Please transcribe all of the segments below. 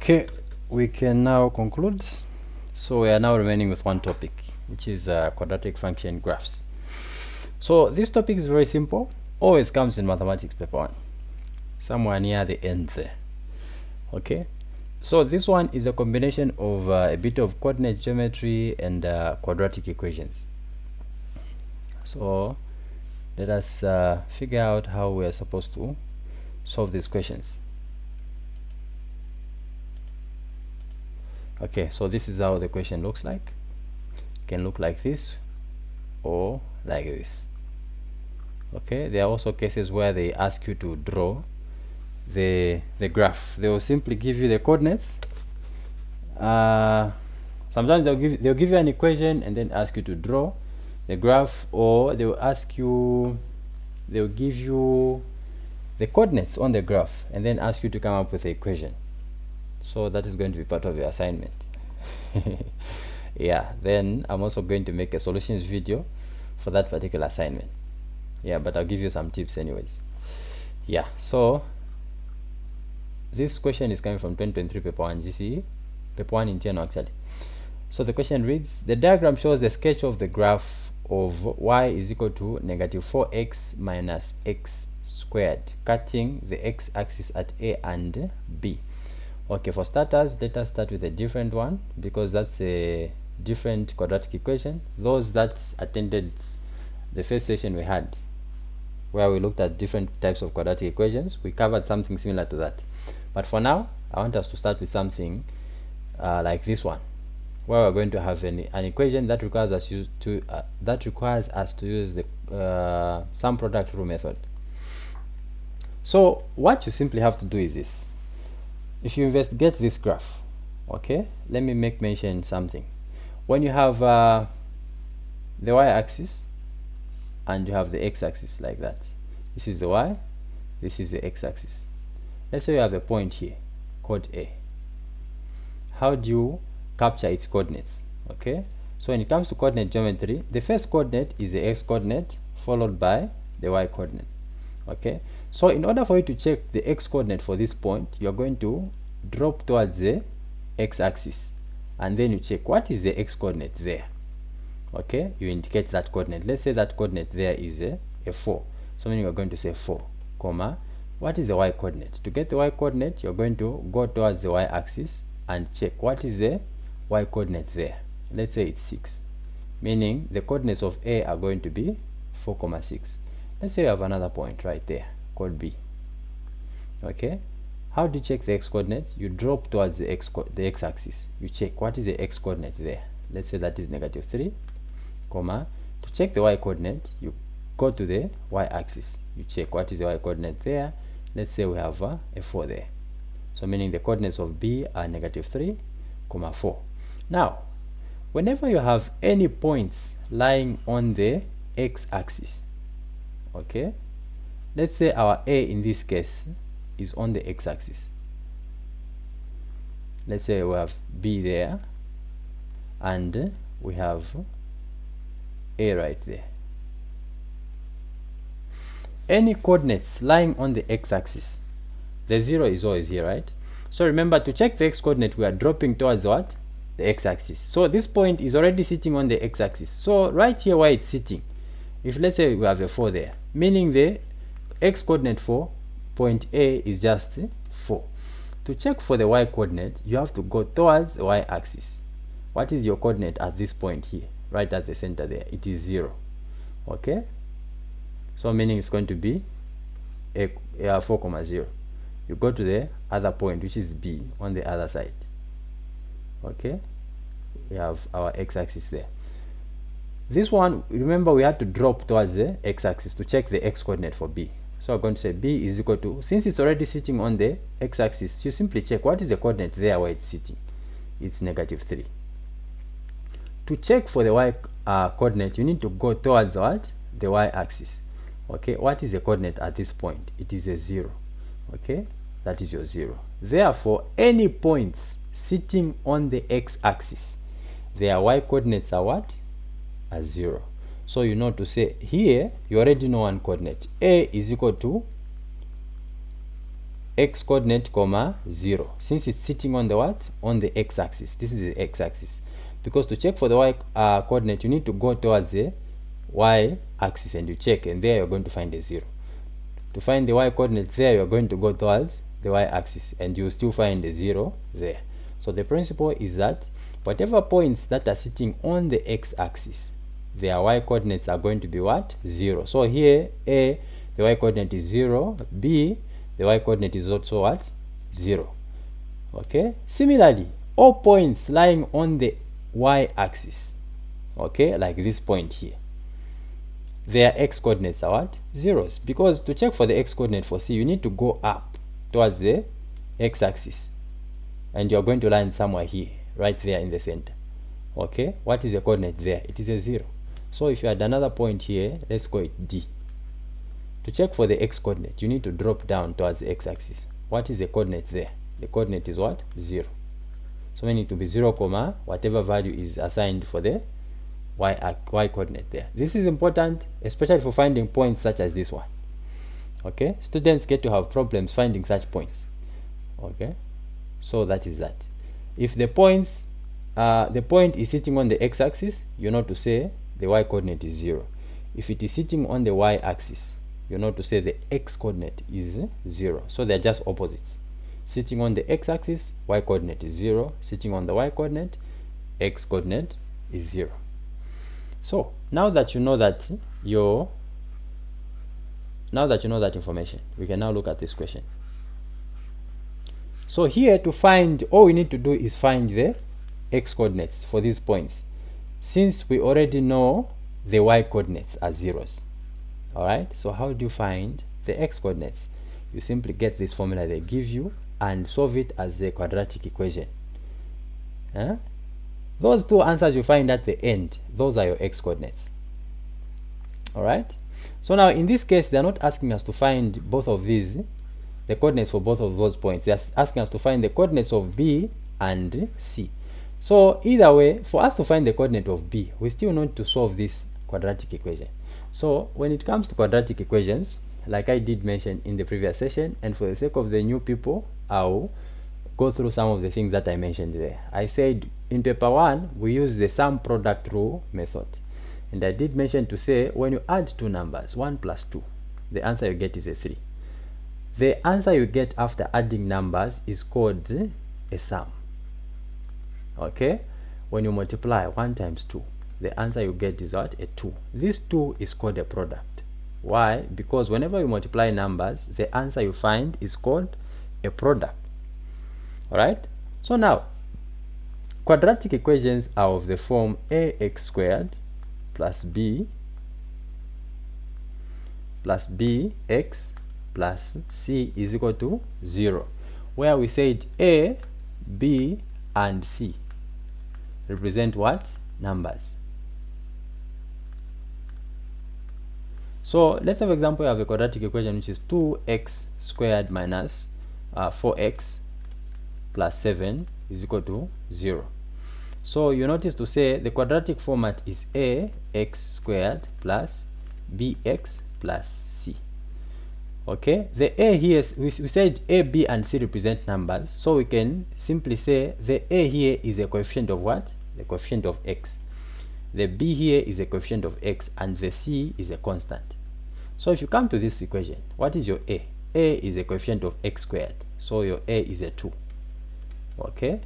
Okay, we can now conclude. So we are now remaining with one topic, which is quadratic function graphs. So this topic is very simple, always comes in mathematics paper 1, somewhere near the end there. Okay, so this one is a combination of a bit of coordinate geometry and quadratic equations. So let us figure out how we are supposed to solve these questions. Okay, so this is how the question looks like. It can look like this or like this. Okay, there are also cases where they ask you to draw the graph. They will simply give you the coordinates. Sometimes they'll give you an equation and then ask you to draw the graph, or they'll give you the coordinates on the graph and then ask you to come up with the equation. So that is going to be part of your assignment. Yeah, then I'm also going to make a solutions video for that particular assignment. Yeah, but I'll give you some tips anyways. Yeah, so this question is coming from 2023 paper 1 GCE, paper 1 internal actually. So the question reads, the diagram shows the sketch of the graph of y is equal to negative 4x minus x squared, cutting the x-axis at A and B. Okay, for starters, let us start with a different one, because that's a different quadratic equation. Those that attended the first session we had, where we looked at different types of quadratic equations, we covered something similar to that. But for now, I want us to start with something like this one, where we're going to have an equation that requires us to use the sum product rule method. So what you simply have to do is this. If you investigate this graph, okay, let me make mention something. When you have the y-axis and you have the x-axis like that, this is the y, this is the x-axis. Let's say you have a point here called A. How do you capture its coordinates? Okay, so when it comes to coordinate geometry, the first coordinate is the x-coordinate followed by the y-coordinate. Okay, so in order for you to check the x-coordinate for this point, you're going to drop towards the x-axis and then you check what is the x-coordinate there. Okay, you indicate that coordinate. Let's say that coordinate there is a 4, so meaning you're going to say 4 comma, what is the y-coordinate? To get the y-coordinate, you're going to go towards the y-axis and check what is the y-coordinate there. Let's say it's 6, meaning the coordinates of A are going to be 4, 6. Let's say you have another point right there called B. Okay, how do you check the x-coordinate? You drop towards the x-axis. You check what is the x-coordinate there. Let's say that is negative 3, comma. To check the y-coordinate, you go to the y-axis. You check what is the y-coordinate there. Let's say we have a 4 there. So meaning the coordinates of B are negative 3, 4. Now, whenever you have any points lying on the x-axis, okay, let's say our A in this case is on the x-axis. Let's say we have B there and we have A right there. Any coordinates lying on the x-axis, the 0 is always here, right? So remember, to check the x-coordinate, we are dropping towards what? The x-axis. So this point is already sitting on the x-axis. So right here where it's sitting, if let's say we have a 4 there, meaning the x-coordinate for point A is just 4. To check for the y-coordinate, you have to go towards the y-axis. What is your coordinate at this point here? Right at the center there, it is 0. Okay, so meaning it's going to be a 4, 0. You go to the other point, which is B, on the other side. Okay, we have our x-axis there. This one, remember, we had to drop towards the x-axis to check the x-coordinate for B. So I'm going to say B is equal to, since it's already sitting on the x-axis, you simply check what is the coordinate there where it's sitting. It's negative 3. To check for the y coordinate, you need to go towards what? The y-axis. Okay, what is the coordinate at this point? It is a 0. Okay, that is your 0. Therefore, any points sitting on the x-axis, their y-coordinates are what? Are 0. So you know to say here, you already know one coordinate. A is equal to x coordinate comma 0, since it's sitting on the what? On the x-axis. This is the x-axis, because to check for the y coordinate you need to go towards the y-axis and you check, and there you're going to find a 0. To find the y coordinate there, you're going to go towards the y-axis and you'll still find a 0 there. So the principle is that whatever points that are sitting on the x-axis, their y coordinates are going to be what? 0. So here A, the y coordinate is 0, B, the y coordinate is also what? 0. Okay, similarly all points lying on the y-axis, okay, like this point here, their x coordinates are what? Zeros, because to check for the x coordinate for C you need to go up towards the x-axis and you're going to land somewhere here, right there in the center. Okay, what is the coordinate there? It is a 0. So if you had another point here, let's call it D. To check for the x coordinate you need to drop down towards the x-axis. What is the coordinate there? The coordinate is what? 0. So we need to be 0 comma whatever value is assigned for the y coordinate there. This is important, especially for finding points such as this one. Okay, students get to have problems finding such points. Okay, so that is that. If the points the point is sitting on the x-axis, you know to say the y coordinate is 0. If it is sitting on the y-axis, you know to say the x coordinate is 0. So they're just opposites. Sitting on the x-axis, y coordinate is 0. Sitting on the y coordinate, x coordinate is 0. So now that you know that information, we can now look at this question. So here, to find, all we need to do is find the x coordinates for these points, since we already know the y coordinates are zeros. All right, so how do you find the x coordinates? You simply get this formula they give you and solve it as a quadratic equation. Those two answers you find at the end, those are your x coordinates. All right, so now in this case they're not asking us to find both of these, the coordinates for both of those points. They're asking us to find the coordinates of B and C. So either way, for us to find the coordinate of B, we still need to solve this quadratic equation. So when it comes to quadratic equations, like I did mention in the previous session, and for the sake of the new people, I'll go through some of the things that I mentioned there. I said in paper 1 we use the sum product rule method, and I did mention to say when you add two numbers, 1 plus 2, the answer you get is a 3. The answer you get after adding numbers is called a sum. Okay, when you multiply 1 times 2, the answer you get is what? A 2. This 2 is called a product. Why? Because whenever you multiply numbers, the answer you find is called a product. All right, so now quadratic equations are of the form ax squared plus b plus bx plus c is equal to 0, where we said a, b and c represent what? Numbers. So let's have an example of a quadratic equation which is 2x squared minus 4x plus 7 is equal to 0. So you notice to say the quadratic format is ax squared plus bx plus c. Okay, the a here, we said a, b and c represent numbers, so we can simply say the a here is a coefficient of what? The coefficient of x. The b here is a coefficient of x, and the c is a constant. So if you come to this equation, what is your a? A is a coefficient of x squared, so your a is a 2. Okay,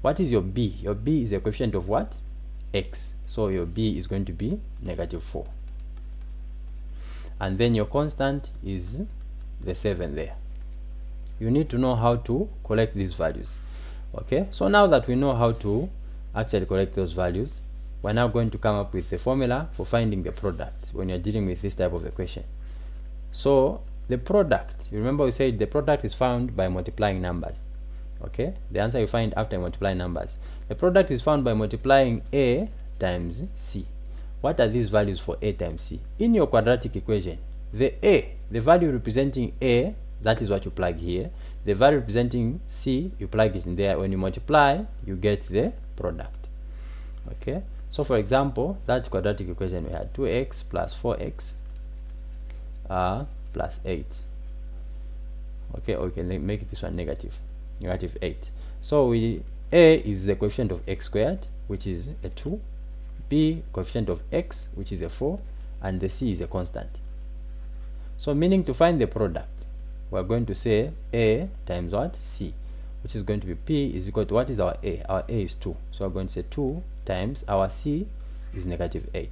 what is your b? Your b is a coefficient of what? X, so your b is going to be -4. And then your constant is the 7 there. You need to know how to collect these values. Okay, so now that we know how to actually collect those values, we're now going to come up with the formula for finding the product when you're dealing with this type of equation. So the product, you remember we said the product is found by multiplying numbers. Okay, the answer you find after multiplying numbers. The product is found by multiplying a times c. What are these values for a times c? In your quadratic equation, the a, the value representing a, that is what you plug here. The value representing c, you plug it in there. When you multiply, you get the product. Okay, so for example, that quadratic equation we had 2x plus 4x plus 8. Okay, or we can make this one negative 8. So a is the coefficient of x squared, which is a 2, b coefficient of x, which is a 4, and the c is a constant. So meaning to find the product, we're going to say a times what? C, which is going to be p is equal to, what is our a? Our a is 2, so we're going to say 2 times our c is negative 8.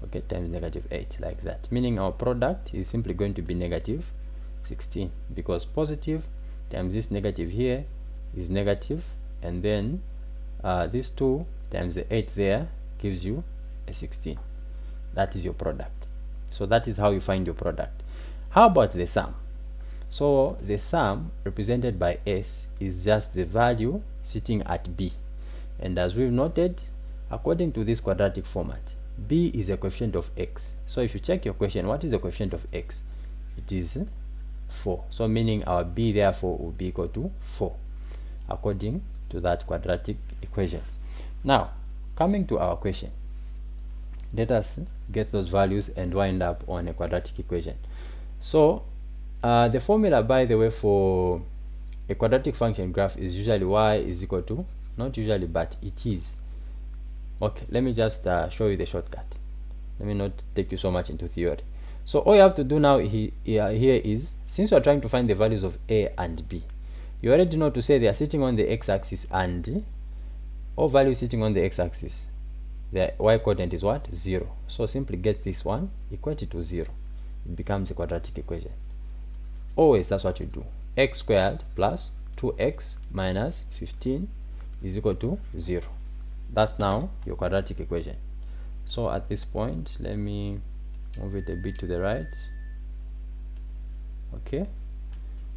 Okay, times negative 8, like that, meaning our product is simply going to be negative 16, because positive times this negative here is negative, and then this 2 times the 8 there gives you a 16. That is your product. So that is how you find your product. How about the sum? So the sum represented by s is just the value sitting at b, and as we've noted, according to this quadratic format, b is a coefficient of x. So if you check your question, what is the coefficient of x? It is 4. So meaning our b therefore will be equal to 4 according to that quadratic equation. Now coming to our question, let us get those values and wind up on a quadratic equation. So the formula, by the way, for a quadratic function graph is usually y is equal to, not usually but it is, okay, let me just show you the shortcut. Let me not take you so much into theory. So all you have to do now here is, since you are trying to find the values of a and b, you already know to say they are sitting on the x-axis, and all values sitting on the x-axis, the y-coordinate is what? 0. So simply get this one, equate it to 0. It becomes a quadratic equation. Always that's what you do. X squared plus 2x minus 15 is equal to 0. That's now your quadratic equation. So at this point, let me move it a bit to the right. Okay,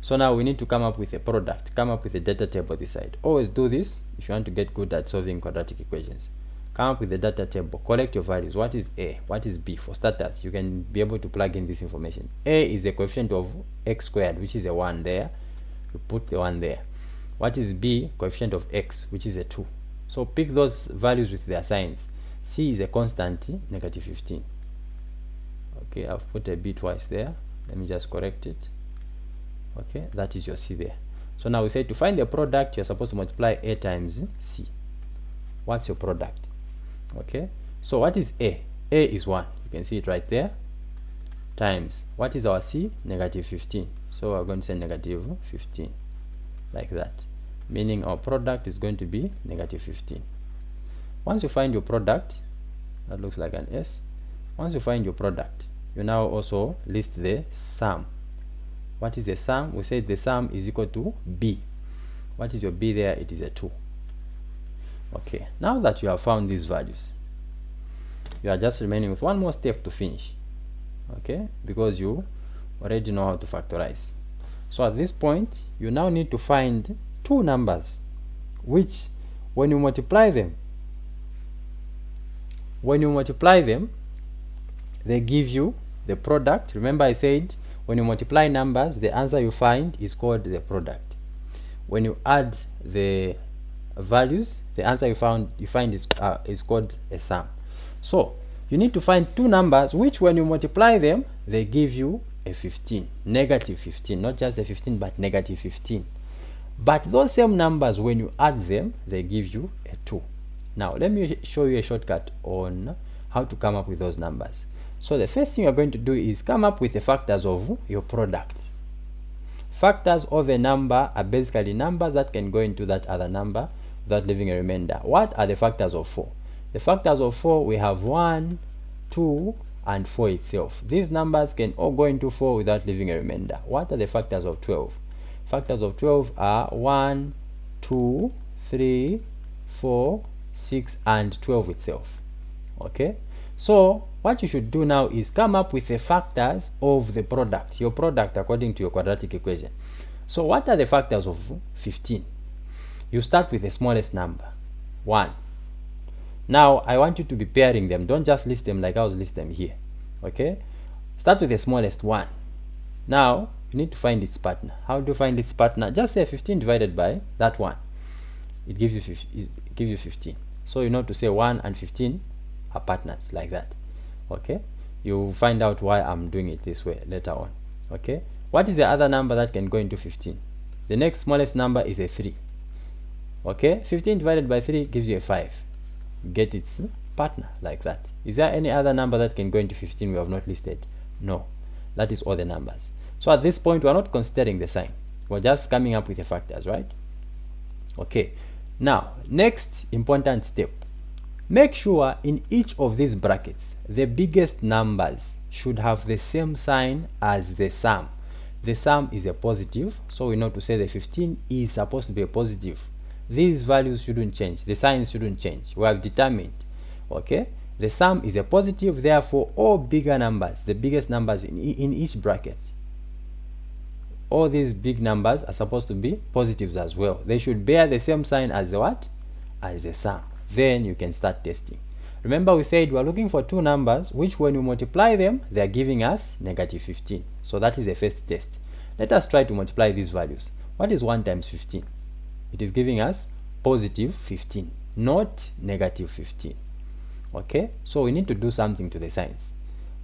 so now we need to come up with a product, come up with a data table this side. Always do this if you want to get good at solving quadratic equations. Come up with the data table, collect your values. What is a, what is b? For starters, you can be able to plug in this information. A is the coefficient of x squared, which is a 1 there. You put the 1 there. What is b? Coefficient of x, which is a 2. So pick those values with their signs. C is a constant, negative 15. Okay, I've put a b twice there. Let me just correct it. Okay, that is your c there. So now we say to find the product, you're supposed to multiply a times c. What's your product? Okay, so what is a? A is 1. You can see it right there. Times, what is our c? Negative 15. So we're going to say negative 15, like that, meaning our product is going to be negative 15. Once you find your product, that looks like an S. Once you find your product, you now also list the sum. What is the sum? We said the sum is equal to b. What is your b there? It is a 2. Okay, now that you have found these values, you are just remaining with one more step to finish. Okay, because you already know how to factorize. So at this point, you now need to find two numbers which, when you multiply them, they give you the product. Remember I said when you multiply numbers, the answer you find is called the product. When you add the values, the answer you find is called a sum. So you need to find two numbers which, when you multiply them, they give you a 15, negative 15, not just the 15 but negative 15. But those same numbers, when you add them, they give you a 2. Now let me show you a shortcut on how to come up with those numbers. So the first thing you're going to do is come up with the factors of your product. Factors of a number are basically numbers that can go into that other number without leaving a remainder. What are the factors of 4? The factors of 4, we have 1, 2, and 4 itself. These numbers can all go into 4 without leaving a remainder. What are the factors of 12? Factors of 12 are 1, 2, 3, 4, 6, and 12 itself. Okay, so what you should do now is come up with the factors of the product, your product, according to your quadratic equation. So what are the factors of 15? You start with the smallest number, 1. Now I want you to be pairing them. Don't just list them like I was listing them here. Okay, start with the smallest 1. Now you need to find its partner. How do you find its partner? Just say 15 divided by that 1. It gives you 15. So you know to say 1 and 15 are partners, like that. Okay, you'll find out why I'm doing it this way later on. Okay, What is the other number that can go into 15? The next smallest number is a 3. Okay, 15 divided by 3 gives you a 5. Get its partner like that. Is there any other number that can go into 15 we have not listed? No, that is all the numbers. So at this point we are not considering the sign, we're just coming up with the factors, right? Okay, now next important step, make sure in each of these brackets the biggest numbers should have the same sign as the sum. The sum is a positive, so we know to say the 15 is supposed to be a positive. These values shouldn't change, the signs shouldn't change. We have determined, okay, the sum is a positive, therefore all bigger numbers, the biggest numbers in each bracket, all these big numbers are supposed to be positives as well. They should bear the same sign as the what? As the sum. Then you can start testing. Remember we said we're looking for two numbers which when we multiply them they are giving us negative 15. So that is the first test. Let us try to multiply these values. What is 1 times 15? It is giving us positive 15, not negative 15. Okay, so we need to do something to the signs.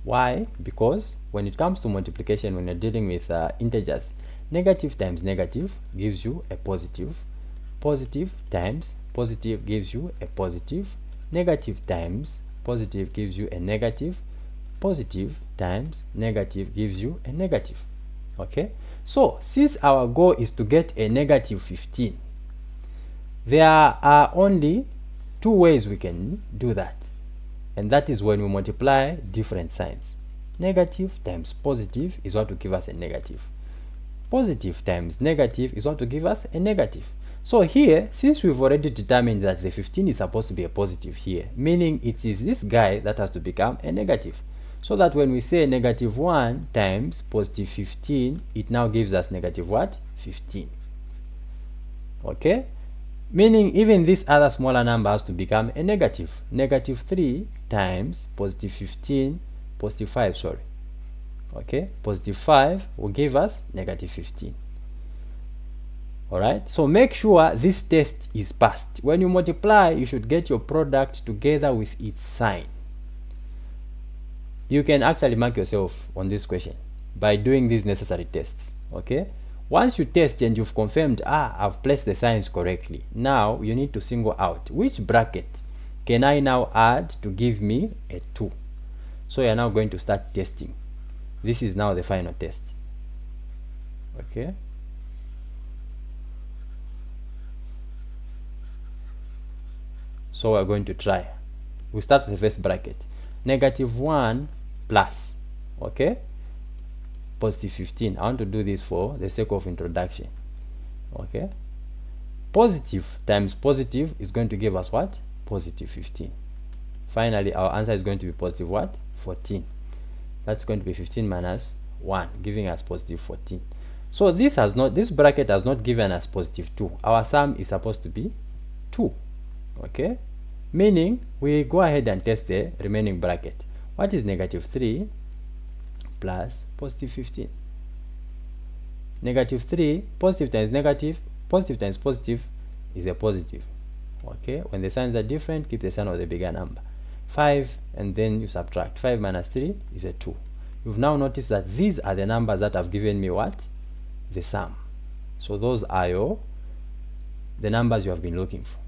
Why? Because when it comes to multiplication, when you're dealing with integers, negative times negative gives you a positive, positive times positive gives you a positive, negative times positive gives you a negative, positive times negative gives you a negative. Okay, so since our goal is to get a negative 15, there are only two ways we can do that, and that is when we multiply different signs. Negative times positive is what will give us a negative. Positive times negative is what will give us a negative. So here, since we've already determined that the 15 is supposed to be a positive here, meaning it is this guy that has to become a negative. So that when we say negative 1 times positive 15, it now gives us negative what? 15. Okay? Meaning even this other smaller number has to become a negative. Negative 3 times positive 15, positive 5, sorry. Okay, positive 5 will give us negative 15. Alright, so make sure this test is passed. When you multiply, you should get your product together with its sign. You can actually mark yourself on this question by doing these necessary tests. Okay, once you test and you've confirmed, I've placed the signs correctly, now you need to single out which bracket can I now add to give me a 2. So you're now going to start testing. This is now the final test. Okay, so we're going to try. We start with the first bracket, negative 1 plus, okay, positive 15. I want to do this for the sake of introduction. Okay, positive times positive is going to give us what? Positive 15. Finally our answer is going to be positive what? 14. That's going to be 15 minus 1, giving us positive 14. So this bracket has not given us positive 2. Our sum is supposed to be 2. Okay, meaning we go ahead and test the remaining bracket. What is negative 3 plus positive 15? Negative 3, positive times negative, positive times positive is a positive. Okay, when the signs are different, keep the sign of the bigger number. 5, and then you subtract. 5 minus 3 is a 2. You've now noticed that these are the numbers that have given me what? The sum. So those are the numbers you have been looking for.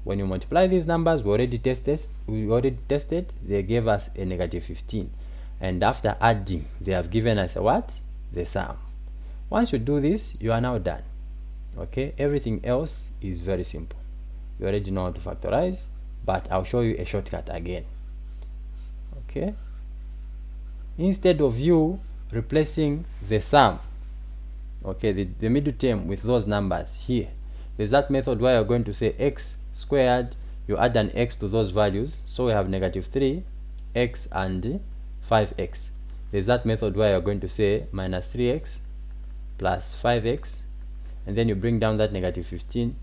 When you multiply these numbers, we already tested, they gave us a negative 15. And after adding, they have given us a what? The sum. Once you do this, you are now done. Okay, everything else is very simple. You already know how to factorize, but I'll show you a shortcut again. Okay, instead of you replacing the sum, okay, the middle term with those numbers here, there's that method where you're going to say x squared, you add an x to those values, so we have negative 3x and 5x. There's that method where you're going to say minus 3x plus 5x, and then you bring down that negative 15,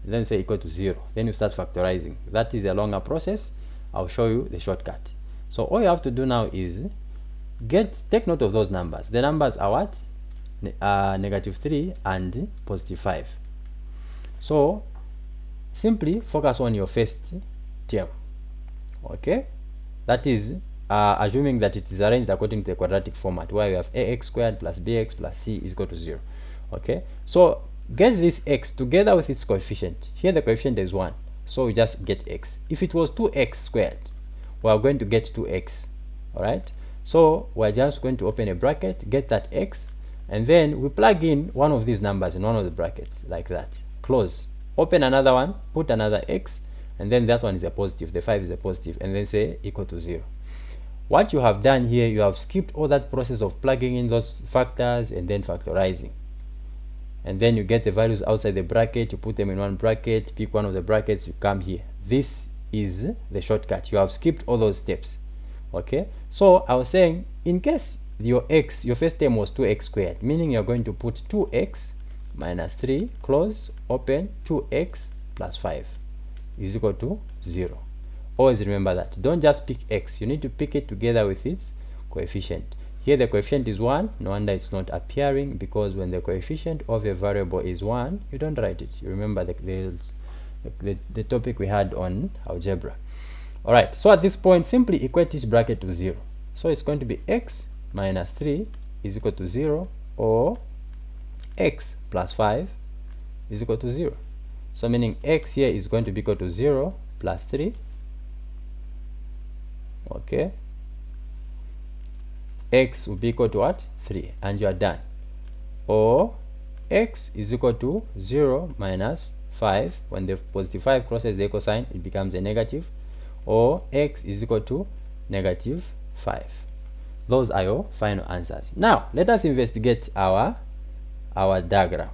and then say equal to 0. Then you start factorizing. That is a longer process. I'll show you the shortcut. So all you have to do now is take note of those numbers. The numbers are what? Negative 3 and positive 5. So simply focus on your first term. Okay, that is assuming that it is arranged according to the quadratic format, where we have ax squared plus bx plus c is equal to 0. Okay, so get this x together with its coefficient. Here the coefficient is 1, so we just get x. If it was 2x squared, we are going to get 2x. All right, so we're just going to open a bracket, get that x, and then we plug in one of these numbers in one of the brackets, like that. Close, open another one, put another x, and then that one is a positive, the 5 is a positive, and then say equal to 0. What you have done here, you have skipped all that process of plugging in those factors and then factorizing. And then you get the values outside the bracket, you put them in one bracket, pick one of the brackets, you come here. This is the shortcut. You have skipped all those steps. Okay, so I was saying, in case your first term was 2x squared, meaning you're going to put 2x minus 3, close, open, 2x plus 5 is equal to 0. Always remember that. Don't just pick x, you need to pick it together with its coefficient. Here the coefficient is 1, no wonder it's not appearing, because when the coefficient of a variable is 1, you don't write it. You remember the topic we had on algebra. Alright, so at this point, simply equate each bracket to 0. So it's going to be x minus 3 is equal to 0, or x plus 5 is equal to 0. So meaning x here is going to be equal to 0 plus 3. Okay, x will be equal to what? 3, and you are done. Or x is equal to 0 minus 5. When the positive 5 crosses the equal sign, it becomes a negative. Or x is equal to negative 5. Those are your final answers. Now let us investigate our diagram.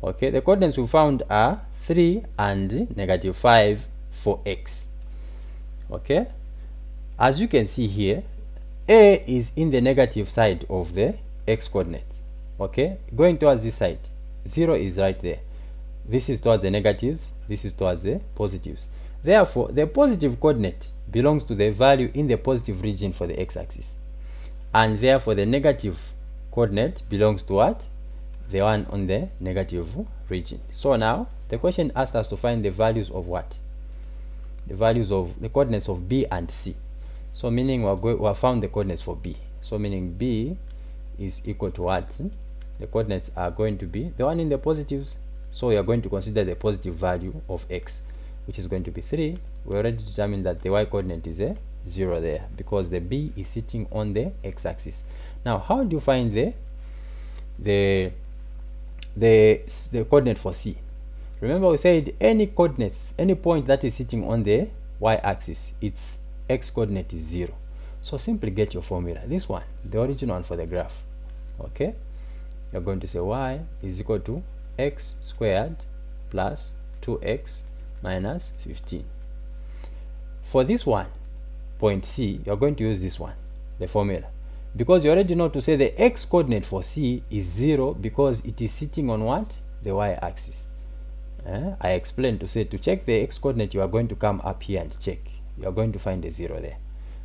Okay, the coordinates we found are 3 and negative 5 for x. Okay, as you can see here, a is in the negative side of the x coordinate. Okay, going towards this side, 0 is right there. This is towards the negatives, this is towards the positives. Therefore, the positive coordinate belongs to the value in the positive region for the x-axis, and therefore the negative coordinate belongs to what? The one on the negative region. So now the question asked us to find the values of what? The values of the coordinates of b and c. So meaning we have found the coordinates for b. So meaning b is equal to what? The coordinates are going to be the one in the positives. So we are going to consider the positive value of x, which is going to be 3. We already determined that the y coordinate is a 0 there, because the b is sitting on the x-axis. Now how do you find the coordinate for c? Remember we said any coordinates, any point that is sitting on the y-axis, its x coordinate is 0. So simply get your formula, this one, the original one for the graph. Okay, you're going to say y is equal to x squared plus 2x minus 15. For this one, point c, you're going to use this one, the formula, because you already know to say the x coordinate for c is 0 because it is sitting on what? The y-axis. I explained to say to check the x coordinate, you are going to come up here and check. You are going to find a 0 there.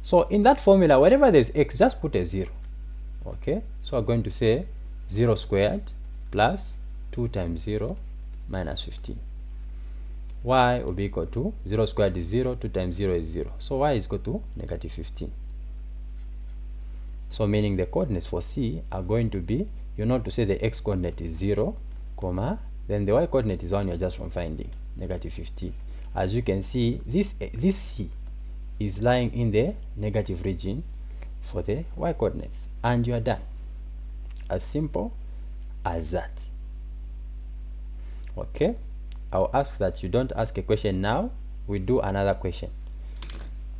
So in that formula, wherever there's x, just put a 0. Okay, so I'm going to say 0 squared plus 2 times 0 minus 15. Y will be equal to 0 squared is 0, 2 times 0 is 0. So y is equal to negative 15. So meaning the coordinates for c are going to be, you know to say the x coordinate is 0, comma, then the y coordinate is one you're just from finding, negative 15. As you can see, this c is lying in the negative region for the y coordinates, and you are done. As simple as that. Okay, I'll ask that you don't ask a question now, we do another question.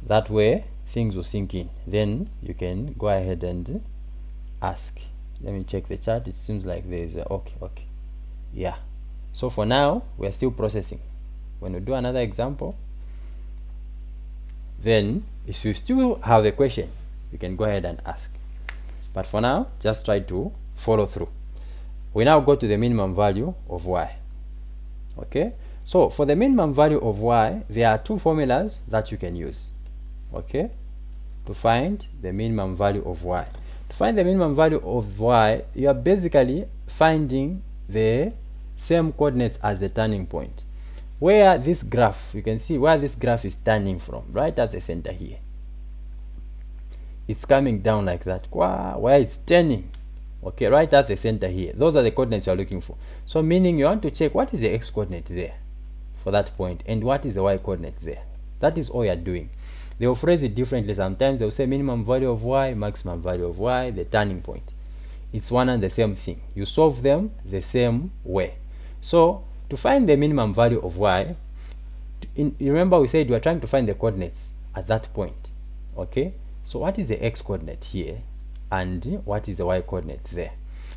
That way things will sink in, then you can go ahead and ask. Let me check the chat. It seems like there is a okay, yeah. So for now we are still processing. When we do another example, then if you still have a question, you can go ahead and ask. But for now, just try to follow through. We now go to the minimum value of y. Okay, so for the minimum value of y, there are two formulas that you can use. Okay, to find the minimum value of y. To find the minimum value of y, you are basically finding the same coordinates as the turning point. Where this graph, you can see where this graph is turning from, right at the center here. it's coming down like that, where it's turning, okay, right at the center here. Those are the coordinates you're looking for. So meaning you want to check what is the x coordinate there for that point and what is the y coordinate there. That is all you're doing. They will phrase it differently. Sometimes they'll say minimum value of y, maximum value of y, the turning point. It's one and the same thing. You solve them the same way. So to find the minimum value of y, remember we said we are trying to find the coordinates at that point, okay? So what is the x coordinate here and what is the y coordinate there?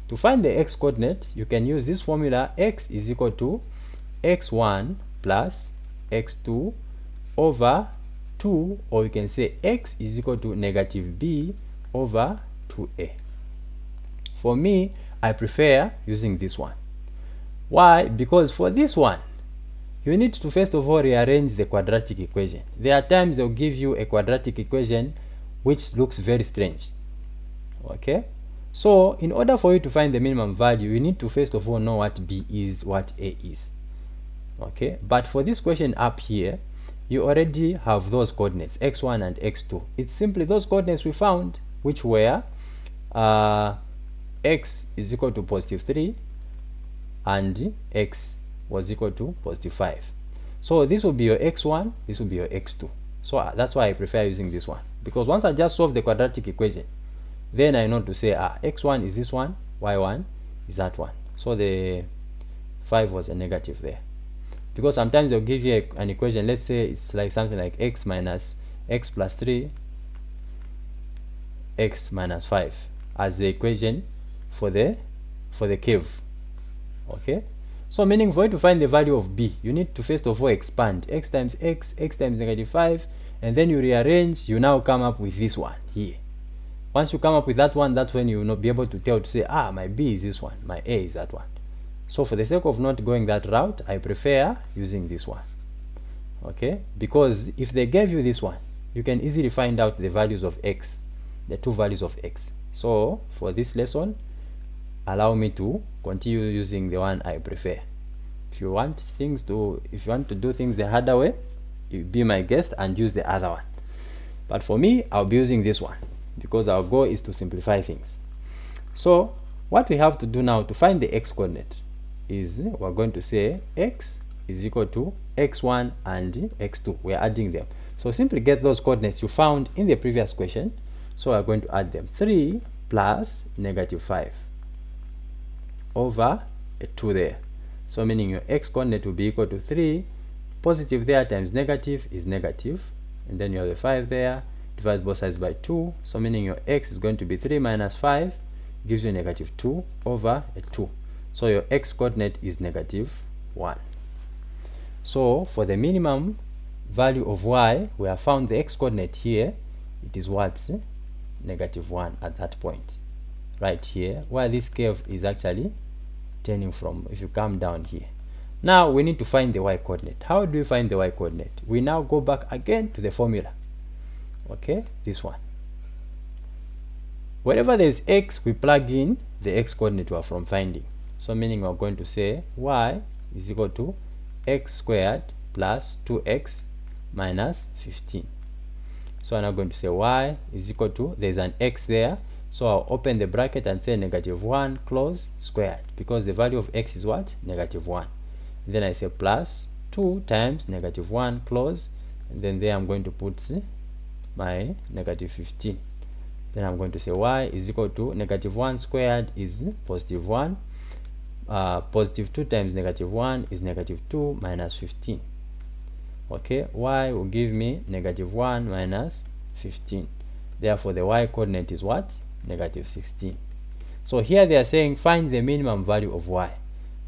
To find the x coordinate, you can use this formula: x is equal to x1 plus x2 over 2, or you can say x is equal to negative b over 2a. For me, I prefer using this one. Why? Because for this one, you need to first of all rearrange the quadratic equation. There are times they'll give you a quadratic equation which looks very strange, okay? So in order for you to find the minimum value, you need to first of all know what b is, what a is, okay? But for this question up here, you already have those coordinates, x1 and x2. It's simply those coordinates we found, which were x is equal to positive 3 and x was equal to positive 5. So this will be your x1, this will be your x2. So that's why I prefer using this one, because once I just solve the quadratic equation, then I know to say x1 is this one, y1 is that one. So the 5 was a negative there, because sometimes they'll give you an equation. Let's say it's like something like x minus x plus 3 x minus 5 as the equation for the curve, okay? So meaning for you to find the value of b, you need to first of all expand x times x times negative 5, and then you rearrange. You now come up with this one here. Once you come up with that one, that's when you will not be able to tell to say my b is this one, my a is that one. So for the sake of not going that route, I prefer using this one, okay? Because if they gave you this one, you can easily find out the values of x, the two values of x. So for this lesson, allow me to continue using the one I prefer. If you want to do things the harder way, you be my guest and use the other one. But for me, I'll be using this one because our goal is to simplify things. So what we have to do now to find the x coordinate is we're going to say x is equal to x1 and x2. We're adding them. So simply get those coordinates you found in the previous question. So we're going to add them. 3 plus negative 5 over a 2 there. So meaning your x coordinate will be equal to 3, positive there times negative is negative, and then you have a 5 there, divide both sides by 2. So meaning your x is going to be 3 minus 5 gives you negative 2 over a 2. So your x coordinate is negative 1. So for the minimum value of y, we have found the x coordinate here. It is what? Negative 1 at that point right here, where this curve is actually turning from. If you come down here, now we need to find the y coordinate. How do we find the y coordinate? We now go back again to the formula, okay? This one, wherever there's x, we plug in the x coordinate we are from finding. So meaning we're going to say y is equal to x squared plus 2x minus 15. So I'm now going to say y is equal to, there's an x there, so I'll open the bracket and say negative 1 close squared, because the value of x is what? Negative 1. Then I say plus 2 times negative 1 close, and then there I'm going to put my negative 15. Then I'm going to say y is equal to negative 1 squared is positive 1. Positive 2 times negative 1 is negative 2 minus 15. Okay, y will give me negative 1 minus 15. Therefore the y coordinate is what? Negative 16. So here they are saying find the minimum value of y.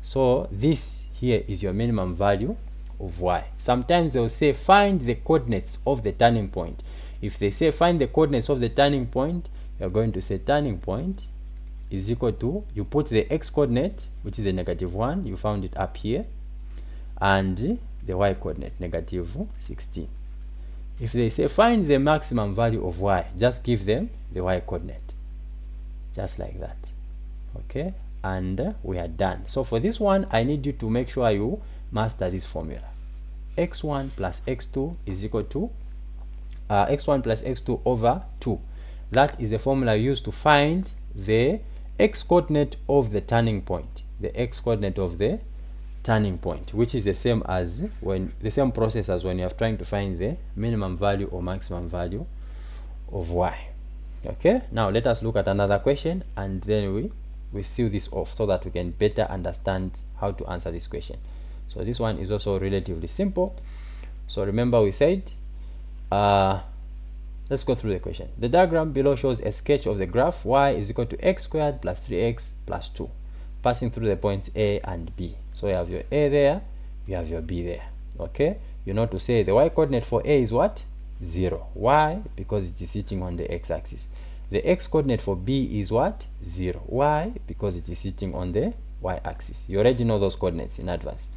So this here is your minimum value of y. Sometimes they'll say find the coordinates of the turning point. If they say find the coordinates of the turning point, you're going to say turning point is equal to, you put the x coordinate, which is a negative 1, you found it up here, and the y coordinate, negative 16. If they say find the maximum value of y, just give them the y coordinate, just like that. Okay, and we are done. So for this one, I need you to make sure you master this formula. X1 plus x2 is equal to x1 plus x2 over 2. That is the formula used to find the x-coordinate of the turning point. The x-coordinate of the turning point, which is the same as the same process as when you are trying to find the minimum value or maximum value of y. Okay, now let us look at another question, and then we seal this off so that we can better understand how to answer this question. So this one is also relatively simple. So remember we said, let's go through the question. The diagram below shows a sketch of the graph y is equal to x squared plus 3x plus 2, passing through the points A and B. So you have your A there, you have your B there. Okay, you know to say the y coordinate for A is what? 0. Why? Because it is sitting on the x-axis. The x coordinate for B is what? 0. Why? Because it is sitting on the y-axis. You already know those coordinates in advance.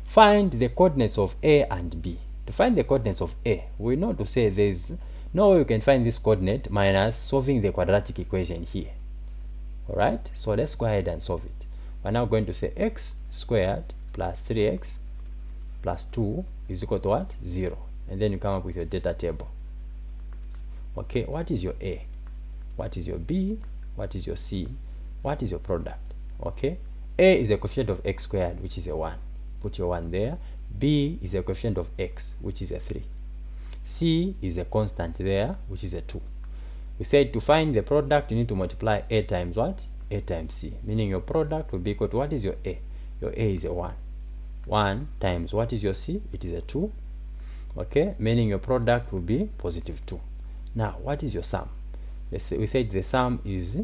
Find the coordinates of A and B. To find the coordinates of A, we know to say there's no way you can find this coordinate minus solving the quadratic equation here. Alright, so let's go ahead and solve it. We're now going to say x squared plus 3x plus 2 is equal to what? 0. And then you come up with your data table. Okay, what is your A? What is your B? What is your C? What is your product? Okay, A is a coefficient of x squared, which is a 1. Put your 1 there. B is a coefficient of x, which is a 3. C is a constant there, which is a 2. We said to find the product, you need to multiply A times what? A times C. Meaning your product will be equal to, what is your A? Your A is a 1. 1 times what is your C? It is a 2. Okay, meaning your product will be positive 2. Now, what is your sum? Let's say we said the sum is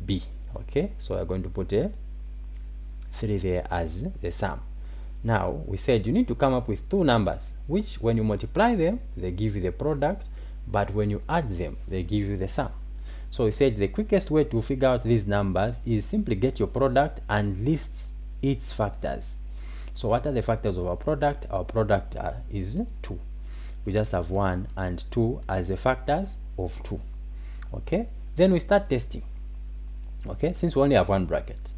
B. Okay, so we're going to put a 3 there as the sum. Now, we said you need to come up with two numbers, which when you multiply them, they give you the product, but when you add them, they give you the sum. So we said the quickest way to figure out these numbers is simply get your product and list its factors. So what are the factors of our product? Our product is 2. We just have 1 and 2 as the factors of 2. Okay, then we start testing. Okay, since we only have one bracket.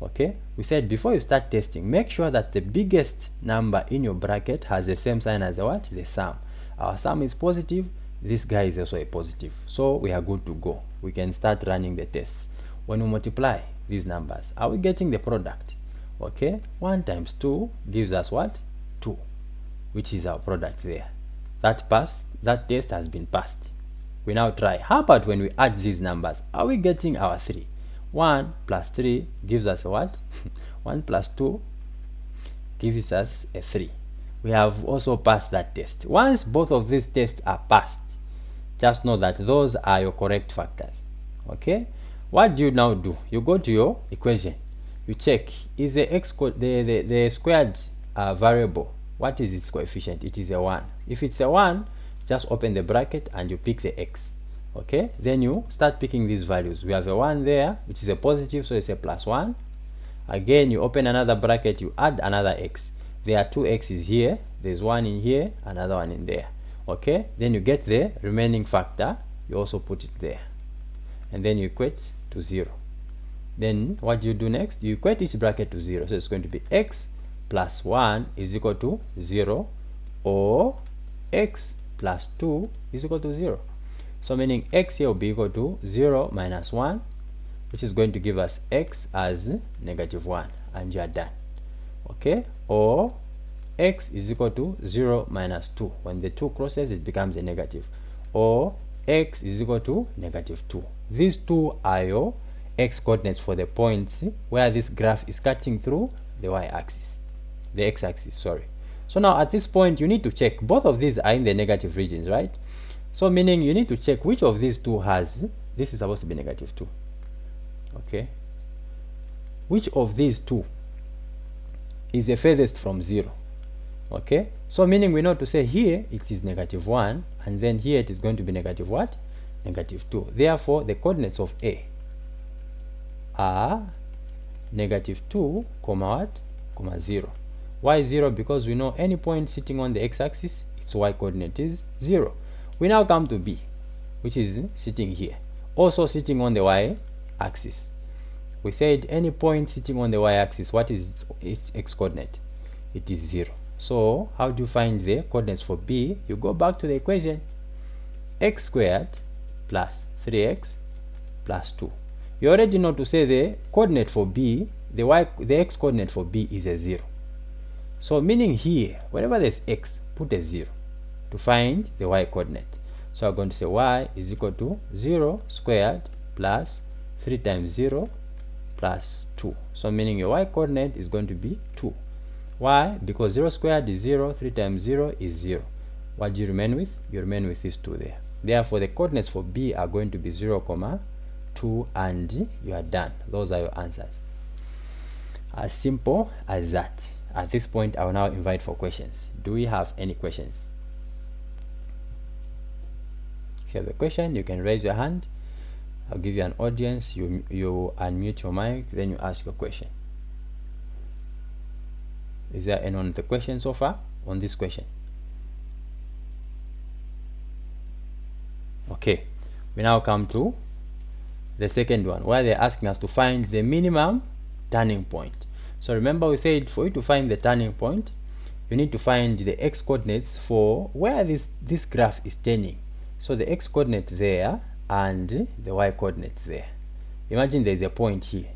Okay, we said before you start testing, make sure that the biggest number in your bracket has the same sign as the what? The sum. Our sum is positive, this guy is also a positive, so we are good to go. We can start running the tests. When we multiply these numbers, are we getting the product? Okay, 1 times 2 gives us what? 2, which is our product there. That test has been passed. We now try, how about when we add these numbers? Are we getting our 3? 1 plus 3 gives us a what? 1 plus 2 gives us a 3. We have also passed that test. Once both of these tests are passed, just know that those are your correct factors. Okay, what do you now do? You go to your equation, you check, is the the squared variable, what is its coefficient? It is a 1. If it's a 1, just open the bracket and you pick the x. Okay, then you start picking these values. We have a 1 there, which is a positive, so it's a plus 1. Again, you open another bracket, you add another x. There are 2 x's here, there's 1 in here, another 1 in there. Okay, then you get the remaining factor, you also put it there, and then you equate to 0. Then what do you do next? You equate each bracket to 0. So it's going to be x plus 1 is equal to 0, or x plus 2 is equal to 0. So meaning x here will be equal to 0 minus 1, which is going to give us x as negative 1, and you are done. Okay, or x is equal to 0 minus 2. When the 2 crosses, it becomes a negative. Or x is equal to negative 2. These two are your x coordinates for the points where this graph is cutting through the y-axis, the x-axis, sorry. So now at this point, you need to check both of these are in the negative regions, right? So meaning you need to check which of these two has, this is supposed to be negative 2. Okay, which of these two is the furthest from 0? Okay, so meaning we know to say here it is negative 1, and then here it is going to be negative what? Negative 2. Therefore, the coordinates of A are negative 2, comma what? Comma 0. Why 0? Because we know any point sitting on the x-axis, its y-coordinate is 0. We now come to B, which is sitting here, also sitting on the y-axis. We said any point sitting on the y-axis, what is its x-coordinate? It is 0. So how do you find the coordinates for B? You go back to the equation, x squared plus 3x plus 2. You already know to say the coordinate for b, the x coordinate for b is a 0. So meaning here, wherever there's x, put a 0 to find the y coordinate. So I'm going to say y is equal to 0 squared plus 3 times 0 plus 2. So meaning your y coordinate is going to be 2. Why? Because 0 squared is 0, 3 times 0 is 0. What do you remain with? You remain with these 2 there. Therefore, the coordinates for b are going to be 0, 2, and you are done. Those are your answers. As simple as that. At this point, I will now invite for questions. Do we have any questions? If you have a question, you can raise your hand. I'll give you an audience. You unmute your mic, then you ask your question. Is there anyone with a question so far on this question? Okay, we now come to the second one, where they're asking us to find the minimum turning point. So remember, we said for you to find the turning point, you need to find the x coordinates for where this graph is turning. So the x coordinate there and the y coordinate there. Imagine there's a point here.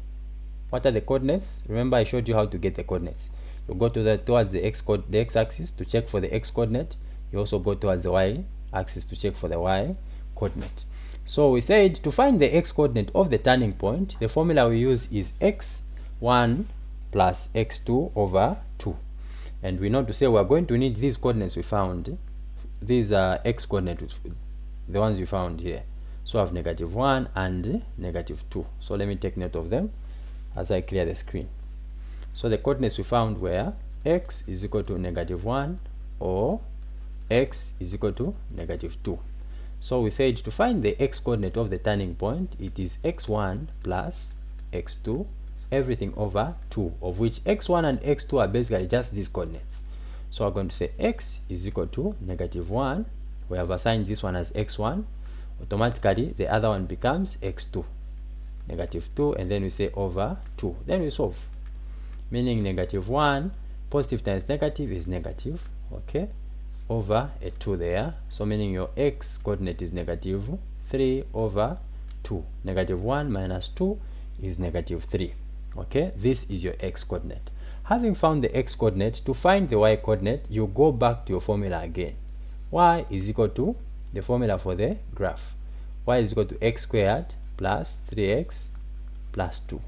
What are the coordinates? Remember, I showed you how to get the coordinates. You go towards the x axis to check for the x coordinate. You also go towards the y axis to check for the y coordinate. So we said to find the x coordinate of the turning point, the formula we use is x1 plus x2 over 2. And we know to say we're going to need these coordinates we found. These are x coordinates, the ones we found here. So I have -1 and -2. So let me take note of them as I clear the screen. So the coordinates we found were x is equal to -1 or x is equal to -2. So we said to find the x coordinate of the turning point, it is x1 plus x2, everything over 2, of which x1 and x2 are basically just these coordinates. So we're going to say x is equal to -1. We have assigned this one as x1. Automatically, the other one becomes x2, -2, and then we say over 2. Then we solve, meaning -1, positive times negative is negative, okay, over a 2 there. So meaning your x coordinate is -3 over 2. -1 minus 2 is -3. Okay, this is your x coordinate. Having found the x coordinate, to find the y coordinate, you go back to your formula again. Y is equal to the formula for the graph. Y is equal to x squared plus 3x plus 2.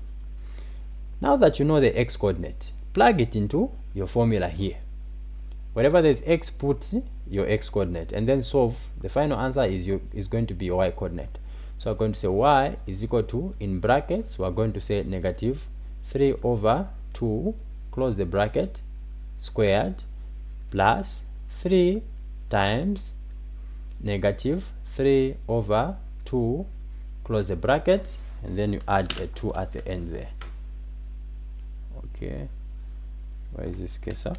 Now that you know the x coordinate, plug it into your formula here. Wherever there's x, put your x coordinate and then solve. The final answer is going to be your y coordinate. So we're going to say y is equal to, in brackets, we're going to say -3 over 2, close the bracket, squared, plus 3 times -3 over 2, close the bracket, and then you add a 2 at the end there. Okay, where is this cursor?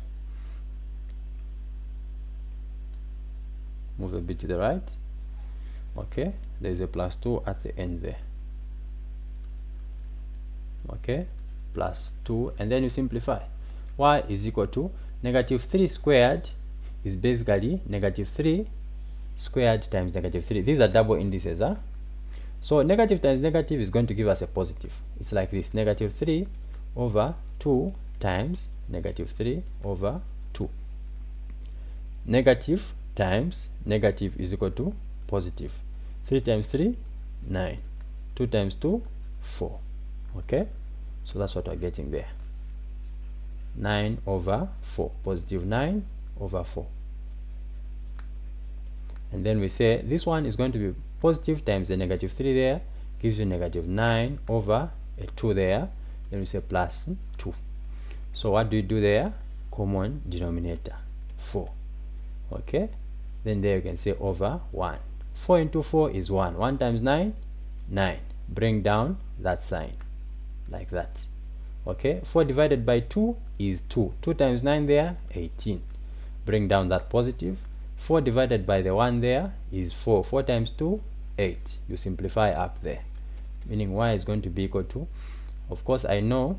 Move a bit to the right. Okay, there's a plus 2 at the end there. Okay, plus 2, and then you simplify. Y is equal to -3 squared is basically -3 squared times -3. These are double indices, huh? So negative times negative is going to give us a positive. It's like this, -3 over 2 times -3 over 2. Negative times negative is equal to positive. 3 times 3, 9. 2 times 2, 4. Okay, so that's what we're getting there. 9 over 4, positive 9 over 4. And then we say this one is going to be positive times the -3 there, gives you -9 over a 2 there. Then we say plus 2. So what do you do there? Common denominator, 4. Okay, then there you can say over 1. 4 into 4 is 1. 1 times 9, 9. Bring down that sign, like that. Okay, 4 divided by 2 is 2. 2 times 9 there, 18. Bring down that positive. 4 divided by the 1 there is 4. 4 times 2, 8. You simplify up there, meaning y is going to be equal to, of course I know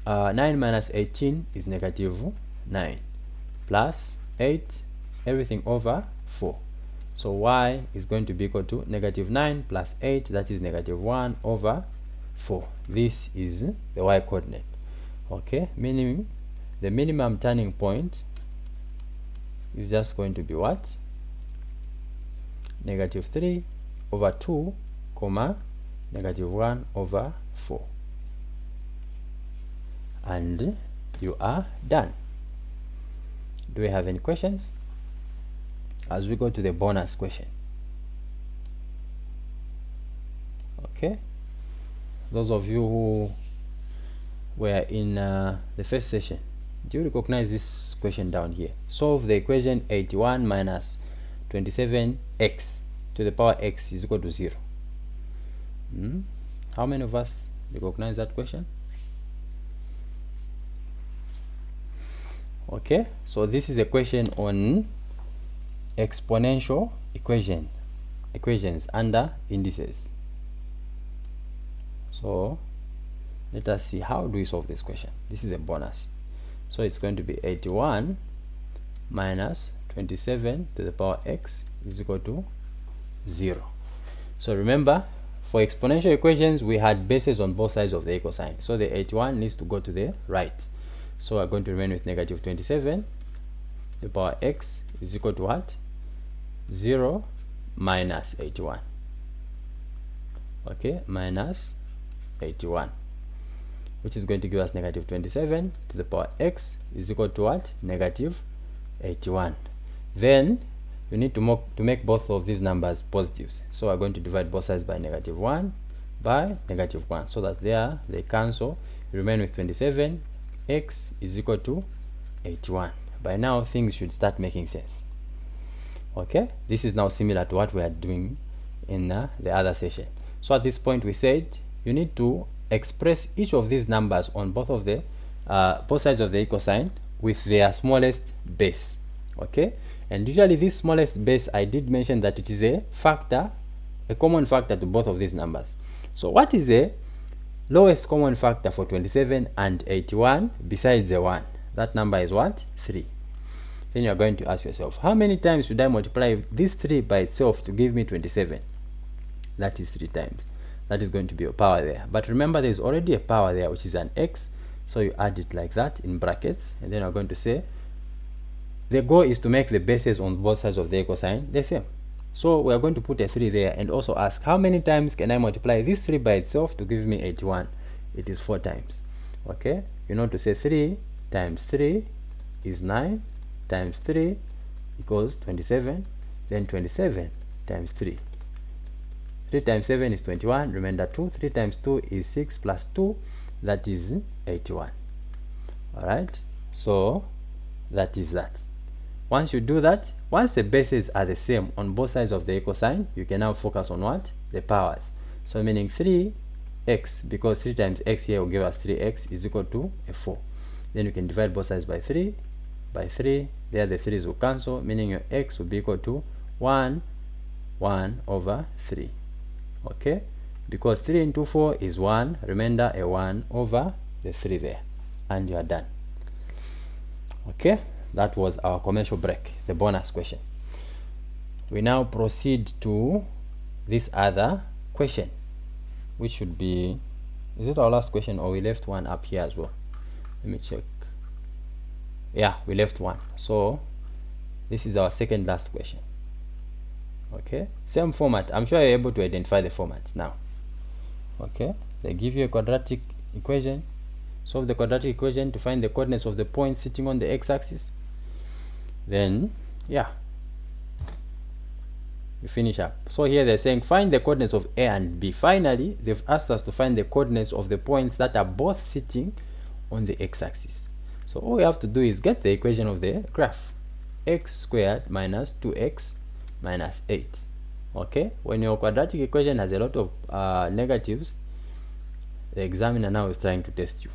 9 minus 18 is -9, plus 8, everything over 4. So y is going to be equal to negative 9 plus 8, that is negative 1 over 4. This is the y coordinate. Okay, meaning the minimum turning point is just going to be what? Negative 3 over 2, comma, negative 1 over 4. And you are done. Do we have any questions as we go to the bonus question? Okay, those of you who were in the first session, do you recognize this question down here? Solve the equation 81 minus 27x to the power x is equal to 0. How many of us recognize that question? Okay, so this is a question on exponential equations under indices. So let us see how do we solve this question. This is a bonus. So it's going to be 81 minus 27 to the power x is equal to 0. So remember, for exponential equations we had bases on both sides of the equal sign, so the 81 needs to go to the right. So we're going to remain with negative 27 to the power x is equal to what? 0 minus 81. Okay, minus 81, which is going to give us negative 27 to the power x is equal to what? Negative 81. Then you need to make both of these numbers positives. So we're going to divide both sides by negative 1 by negative 1, so that they cancel. You remain with 27. X is equal to 81. By now things should start making sense. Okay, this is now similar to what we are doing in the other session. So at this point we said you need to express each of these numbers on both sides of the equal sign with their smallest base. Okay, and usually this smallest base, I did mention that it is a common factor to both of these numbers. So what is the lowest common factor for 27 and 81 besides the 1? That number is what? 3. Then you are going to ask yourself, how many times should I multiply this 3 by itself to give me 27? That is 3 times. That is going to be a power there. But remember, there is already a power there, which is an x. So you add it like that in brackets, and then we're going to say the goal is to make the bases on both sides of the equal sign the same. So we are going to put a 3 there and also ask, how many times can I multiply this 3 by itself to give me 81? It is 4 times. Okay, you know, to say 3 times 3 is 9 times 3 equals 27. Then 27 times 3. 3 times 7 is 21. Remember 2. 3 times 2 is 6 plus 2. That is 81. Alright, so that is that. Once you do that, once the bases are the same on both sides of the equal sign, you can now focus on what? The powers. So meaning 3x, because 3 times x here will give us 3x is equal to a 4. Then you can divide both sides by 3. By 3, there the 3's will cancel, meaning your x will be equal to 1 over 3. Okay, because 3 into 4 is 1. Remember, a 1 over the 3 there, and you are done. Okay, that was our commercial break, the bonus question. We now proceed to this other question, which should be, is it our last question, or we left one up here as well? Let me check. Yeah, we left one. So this is our second last question. Okay, same format. I'm sure you're able to identify the formats now. Okay, they give you a quadratic equation. Solve the quadratic equation to find the coordinates of the point sitting on the x-axis. Then, yeah, you finish up. So here they're saying find the coordinates of A and B. Finally, they've asked us to find the coordinates of the points that are both sitting on the x-axis. So all we have to do is get the equation of the graph. X squared minus 2x minus 8. Okay, when your quadratic equation has a lot of negatives, the examiner now is trying to test you.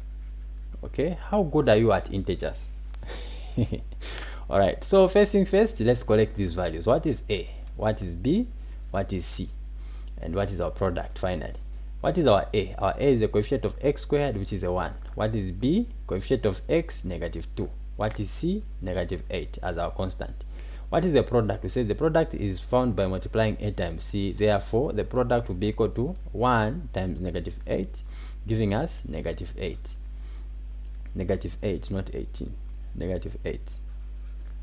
Okay, how good are you at integers? All right, so first things first, let's collect these values. What is A? What is B? What is C? And what is our product finally? What is our A? Our A is the coefficient of x squared, which is a 1. What is B? Coefficient of x, negative 2. What is C? Negative 8 as our constant. What is the product? We said the product is found by multiplying a times c. Therefore, the product will be equal to 1 times negative 8, giving us negative 8. Negative 8, not 18. Negative 8.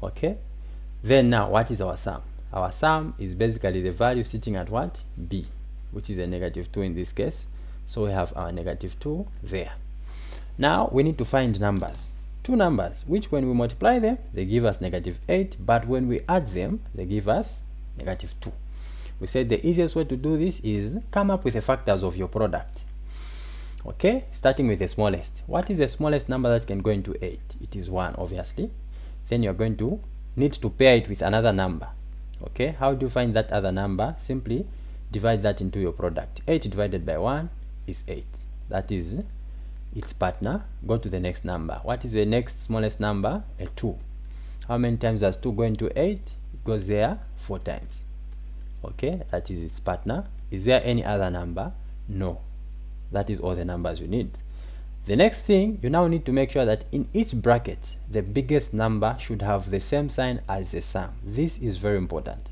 Okay? Then now, what is our sum? Our sum is basically the value sitting at what? B, which is a negative 2 in this case. So we have our negative 2 there. Now, we need to find numbers. Two numbers, which when we multiply them, they give us negative 8, but when we add them, they give us negative 2. We said the easiest way to do this is come up with the factors of your product. Okay, starting with the smallest. What is the smallest number that can go into 8? It is 1, obviously. Then you're going to need to pair it with another number. Okay, how do you find that other number? Simply divide that into your product. 8 divided by 1 is 8. That is its partner. Go to the next number. What is the next smallest number? A 2. How many times does 2 go into 8? It goes there 4 times. Okay, that is its partner. Is there any other number? No. That is all the numbers you need. The next thing, you now need to make sure that in each bracket, the biggest number should have the same sign as the sum. This is very important.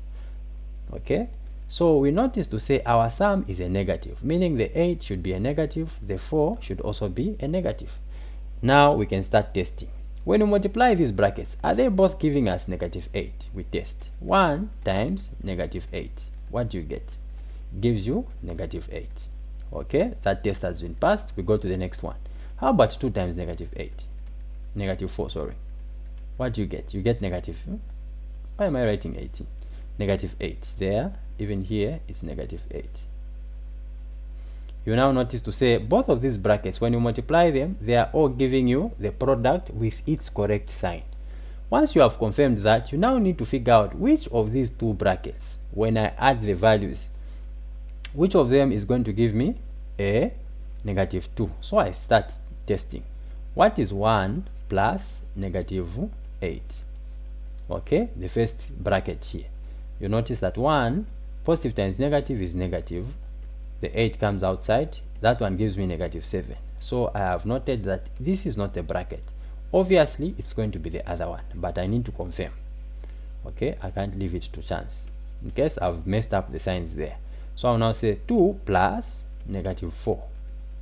Okay, so we notice to say our sum is a negative, meaning the 8 should be a negative, the 4 should also be a negative. Now we can start testing. When we multiply these brackets, are they both giving us negative 8? We test. 1 times negative 8. What do you get? Gives you negative 8. Okay, that test has been passed. We go to the next one. How about 2 times negative 8? Negative 4, sorry. What do you get? You get negative. Why am I writing 18? Negative 8 there. Even here, it's negative 8. You now notice to say both of these brackets, when you multiply them, they are all giving you the product with its correct sign. Once you have confirmed that, you now need to figure out which of these two brackets, when I add the values, which of them is going to give me a negative 2. So I start testing. What is 1 plus negative 8? Okay, the first bracket here. You notice that 1, positive times negative is negative. The 8 comes outside. That one gives me negative 7. So I have noted that this is not a bracket. Obviously, it's going to be the other one, but I need to confirm. Okay, I can't leave it to chance in case I've messed up the signs there. So I'll now say 2 plus negative 4.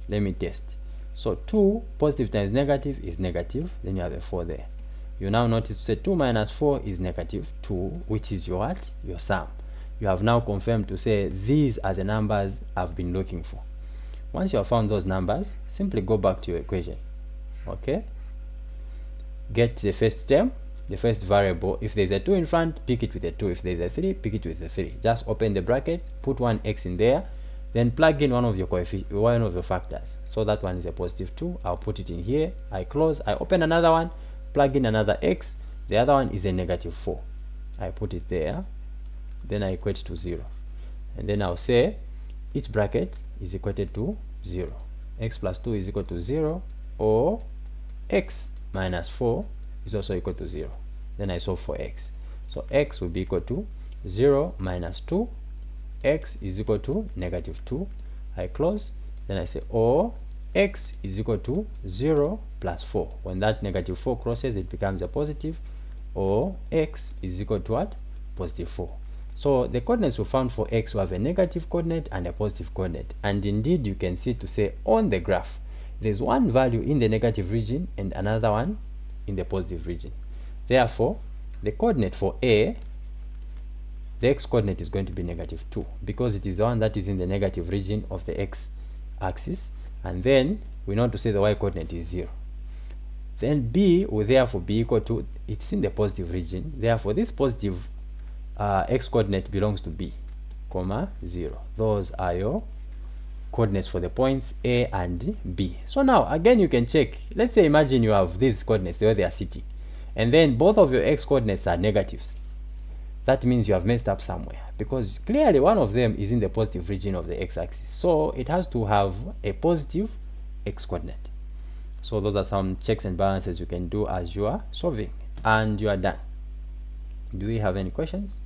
Let me test. So 2 positive times negative is negative. Then you have a 4 there. You now notice to say 2 minus 4 is negative 2, which is your what? Your sum. You have now confirmed to say these are the numbers I've been looking for. Once you have found those numbers, simply go back to your equation. Okay? Get the first term, the first variable. If there's a 2 in front, pick it with a 2. If there's a 3, pick it with a 3. Just open the bracket, put one x in there, then plug in one of your factors. So that one is a positive 2. I'll put it in here. I close. I open another one, plug in another x. The other one is a negative 4. I put it there. Then I equate to 0. And then I'll say each bracket is equated to 0. X plus 2 is equal to 0, or x minus 4 is also equal to 0. Then I solve for x. So x will be equal to 0 minus 2. X is equal to negative 2. I close. Then I say, or x is equal to 0 plus 4. When that negative 4 crosses, it becomes a positive. Or x is equal to what? Positive 4. So the coordinates we found for x will have a negative coordinate and a positive coordinate. And indeed, you can see to say on the graph, there's one value in the negative region and another one in the positive region. Therefore, the coordinate for A, the x coordinate is going to be negative 2 because it is the one that is in the negative region of the x axis. And then we know to say the y coordinate is 0. Then B will therefore be equal to, it's in the positive region. Therefore, this positive x coordinate belongs to B, comma 0. Those are your coordinates for the points A and B. So now again you can check. Let's say imagine you have these coordinates the way they are sitting, and then both of your x coordinates are negatives. That means you have messed up somewhere, because clearly one of them is in the positive region of the x-axis, so it has to have a positive x coordinate. So those are some checks and balances you can do as you are solving, and you are done. Do we have any questions?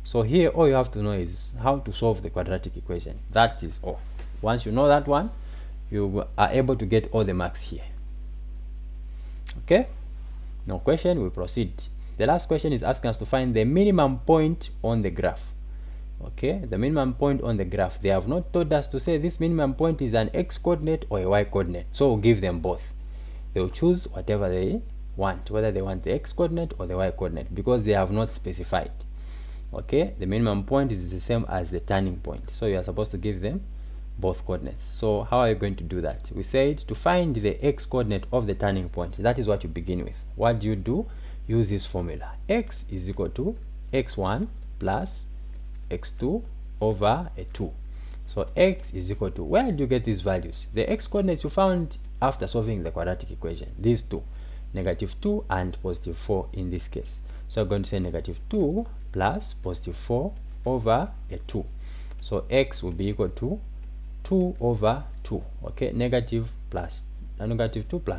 So here all you have to know is how to solve the quadratic equation. That is all. Once you know that one, you are able to get all the marks here. Okay? No question, we proceed. The last question is asking us to find the minimum point on the graph. Okay, the minimum point on the graph. They have not told us to say this minimum point is an x coordinate or a y coordinate, so we'll give them both. They'll choose whatever they want, whether they want the x coordinate or the y coordinate, because they have not specified. Okay, the minimum point is the same as the turning point, so you are supposed to give them both coordinates. So how are you going to do that? We said to find the x coordinate of the turning point, that is what you begin with. What do? Use this formula. X is equal to x1 plus x2 over a 2. So x is equal to, where do you get these values? The x coordinates you found after solving the quadratic equation, these two, -2 and +4 in this case. So I'm going to say -2 plus +4 over a 2. So x will be equal to 2 over 2. Okay, -2 plus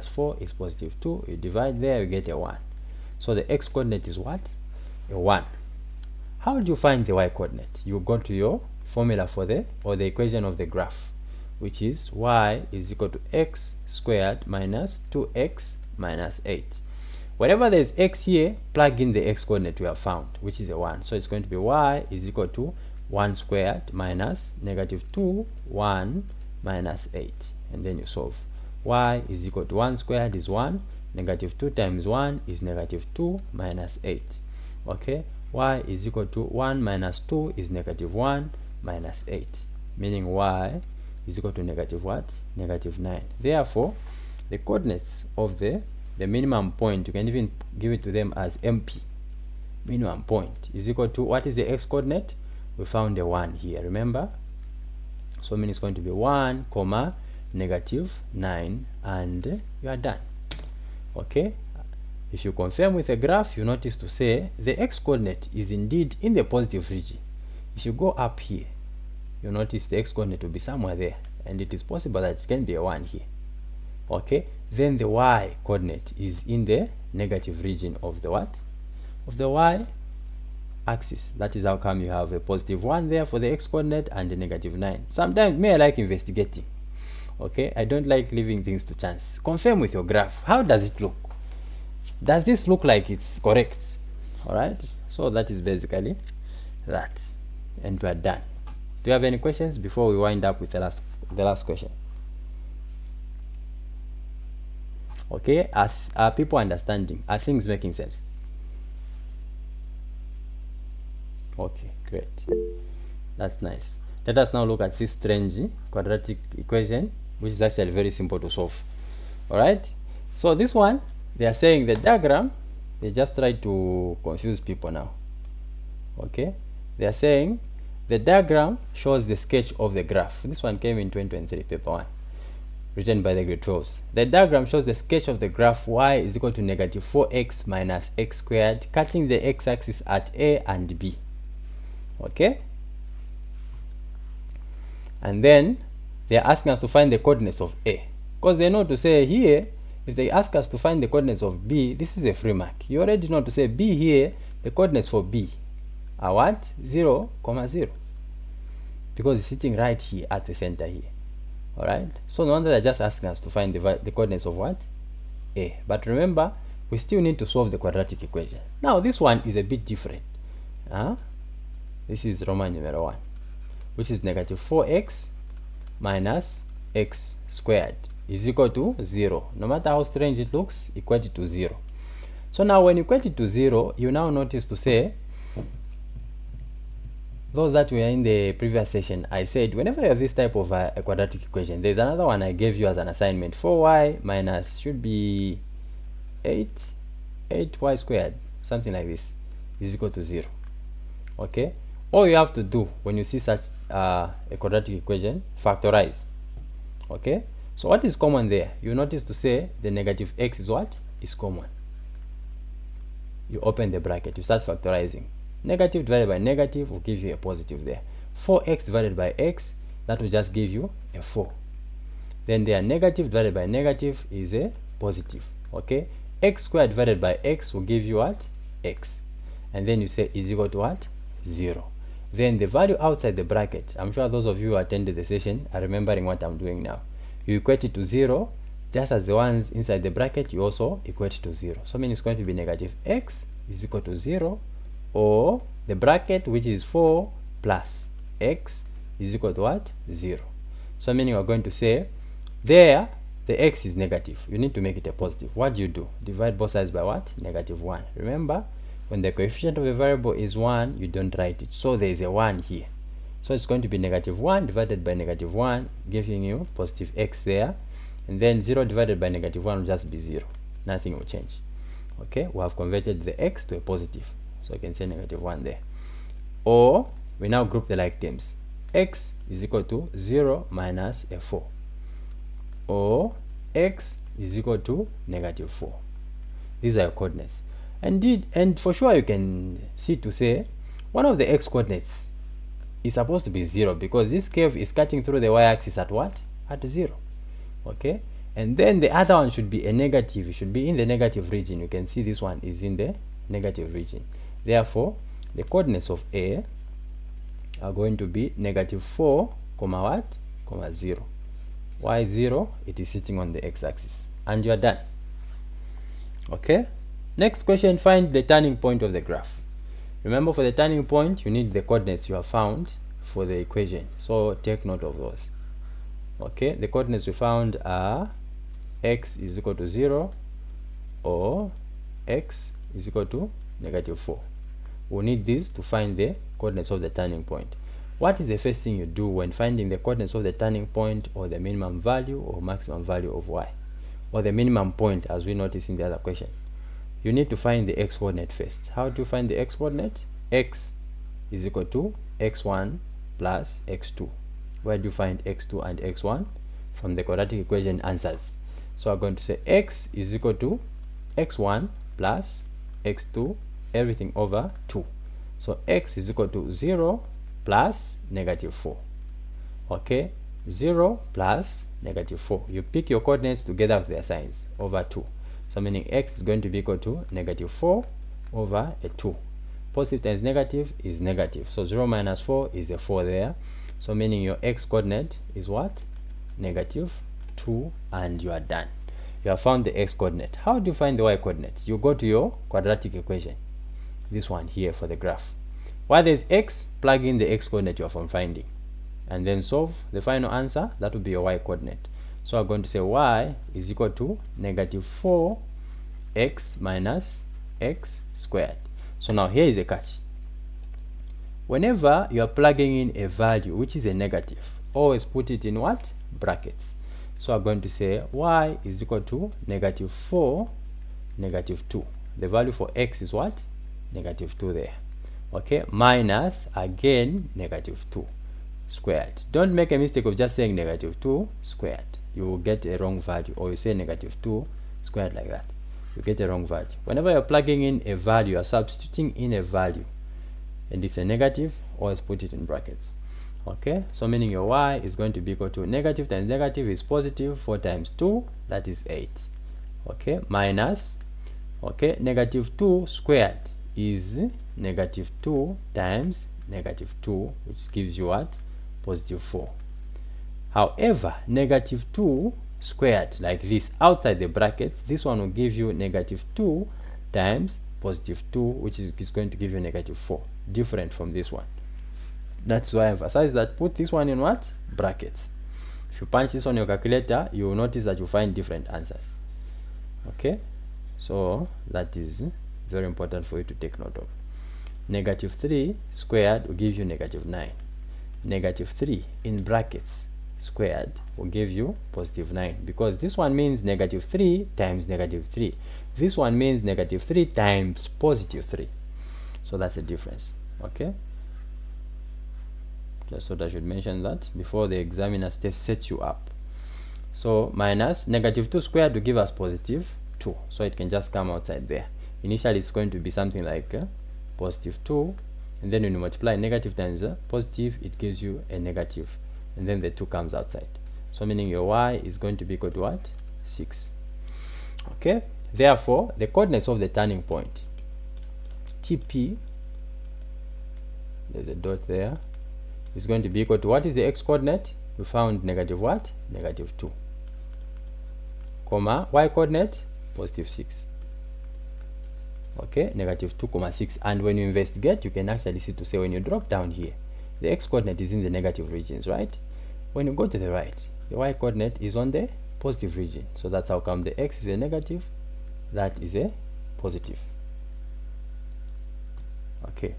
4 is +2. You divide there, you get a 1. So the x coordinate is what? A 1. How do you find the y coordinate? You go to your formula for the equation of the graph, which is y is equal to x squared minus 2x minus 8. Whenever there is x here, plug in the x coordinate we have found, which is a 1. So it's going to be y is equal to 1 squared minus -2, 1 minus 8. And then you solve. Y is equal to 1 squared is 1. -2 times 1 is -2 minus 8. Okay, y is equal to 1 minus 2 is -1 minus 8, meaning y is equal to negative what? -9. Therefore, the coordinates of the minimum point, you can even give it to them as MP. Minimum point is equal to, what is the x coordinate? We found a 1 here, remember? So meaning it's going to be 1 comma -9, and you are done. Okay, if you confirm with a graph, you notice to say the x coordinate is indeed in the positive region. If you go up here, you notice the x coordinate will be somewhere there, and it is possible that it can be a 1 here. Okay, then the y coordinate is in the negative region of the what? Of the y axis. That is how come you have a +1 there for the x coordinate and a -9. Sometimes I like investigating. Okay, I don't like leaving things to chance. Confirm with your graph. How does it look? Does this look like it's correct? All right, so that is basically that, and we are done. Do you have any questions before we wind up with the last question? Okay, are people understanding? Are things making sense? Okay, great. That's nice. Let us now look at this strange quadratic equation, which is actually very simple to solve. All right, so this one, they are saying the diagram, they just try to confuse people now. Okay, they are saying the diagram shows the sketch of the graph. This one came in 2023, paper 1, written by the grade 12s. The diagram shows the sketch of the graph y is equal to -4x minus x squared, cutting the x-axis at A and B. Okay, and then they are asking us to find the coordinates of A, because they know to say here, if they ask us to find the coordinates of B, this is a free mark. You already know to say B here, the coordinates for B are what? 0, 0, because it's sitting right here at the center here. All right, so no wonder they're just asking us to find the coordinates of what? A. But remember, we still need to solve the quadratic equation. Now this one is a bit different. This is Roman numeral 1, which is -4x minus x squared is equal to 0. No matter how strange it looks, equate to 0. So now when you equate it to 0, you now notice to say, those that were in the previous session, I said whenever you have this type of a quadratic equation, there's another one I gave you as an assignment. 4y minus should be 8y squared, something like this, is equal to 0. Okay, all you have to do when you see such a quadratic equation, factorize. Okay, so what is common there? You notice to say the -x is what? Is common. You open the bracket, you start factorizing. Negative divided by negative will give you a positive there. 4x divided by x, that will just give you a 4. Then there, negative divided by negative is a positive. Okay, x squared divided by x will give you what? X. And then you say is equal to what? 0. Then the value outside the bracket, I'm sure those of you who attended the session are remembering what I'm doing now. You equate it to 0, just as the ones inside the bracket, you also equate to 0. So meaning it's going to be negative x is equal to 0, or the bracket, which is 4 plus x, is equal to what? 0. So meaning we're going to say there the x is negative, you need to make it a positive. What do? Divide both sides by what? Negative 1. Remember, when the coefficient of a variable is 1, you don't write it, so there is a 1 here. So it's going to be negative 1 divided by negative 1, giving you positive x there. And then 0 divided by negative 1 will just be 0. Nothing will change. Okay, we have converted the x to a positive. So you can say negative 1 there. Or we now group the like terms. X is equal to 0 minus a 4. Or x is equal to negative 4. These are your coordinates. And for sure you can see to say one of the x coordinates is supposed to be 0, because this curve is cutting through the y-axis at what? At 0. Okay, and then the other one should be a negative. It should be in the negative region. You can see this one is in the negative region. Therefore, the coordinates of A are going to be negative 4, comma what? Comma 0. Why 0? It is sitting on the x-axis. And you are done. Okay, next question, find the turning point of the graph. Remember, for the turning point, you need the coordinates you have found for the equation. So take note of those. Okay, the coordinates we found are x is equal to 0, or x is equal to negative 4. We need this to find the coordinates of the turning point. What is the first thing you do when finding the coordinates of the turning point, or the minimum value or maximum value of y, or the minimum point, as we noticed in the other question? You need to find the x coordinate first. How do you find the x coordinate? X is equal to x1 plus x2. Where do you find x2 and x1? From the quadratic equation answers. So I'm going to say x is equal to x1 plus x2, everything over 2. So x is equal to 0 plus negative 4. Okay, 0 plus negative 4. You pick your coordinates together with their signs, over 2. So meaning x is going to be equal to negative 4 over a 2. Positive times negative is negative. So 0 minus 4 is a 4 there. So meaning your x coordinate is what? Negative 2, and you are done. You have found the x coordinate. How do you find the y coordinate? You go to your quadratic equation, this one here for the graph. While there's x, plug in the x coordinate you are from finding, and then solve the final answer. That will be your y coordinate. So I'm going to say y is equal to negative 4x minus x squared. So now here is a catch. Whenever you are plugging in a value which is a negative, always put it in what? Brackets. So I'm going to say y is equal to negative 4, negative 2. The value for x is what? Negative 2 there. Okay, minus, again, negative 2 squared. Don't make a mistake of just saying negative 2 squared. You will get a wrong value, or you say negative 2 squared like that. You get a wrong value. Whenever you're plugging in a value, you're substituting in a value, and it's a negative, always put it in brackets. Okay, so meaning your y is going to be equal to negative times negative is positive, 4 times 2, that is 8. Okay, minus, okay, negative 2 squared is negative 2 times negative 2, which gives you what? Positive 4. However, negative 2 squared like this outside the brackets, this one will give you negative 2 times positive 2, which is going to give you negative 4, different from this one. That's why I emphasize that put this one in what? Brackets. If you punch this on your calculator, you will notice that you find different answers. Okay, so that is very important for you to take note of. Negative 3 squared will give you negative 9. Negative 3 in brackets squared will give you positive 9, because this one means negative 3 times negative 3. This one means negative 3 times positive 3. So that's the difference. Okay, just thought I should mention that before the examiner sets you up. So minus negative 2 squared will give us positive 2, so it can just come outside there. Initially it's going to be something like positive 2, and then when you multiply negative times positive, it gives you a negative, and then the 2 comes outside. So meaning your y is going to be equal to what? 6. Okay, therefore the coordinates of the turning point, TP, there's a dot there, is going to be equal to what is the x coordinate? We found negative what? Negative 2, comma y coordinate positive 6. Okay, negative 2 comma 6. And when you investigate, you can actually see to say when you drop down here, the x coordinate is in the negative regions, right? When you go to the right, the y coordinate is on the positive region. So that's how come the x is a negative, that is a positive. Okay.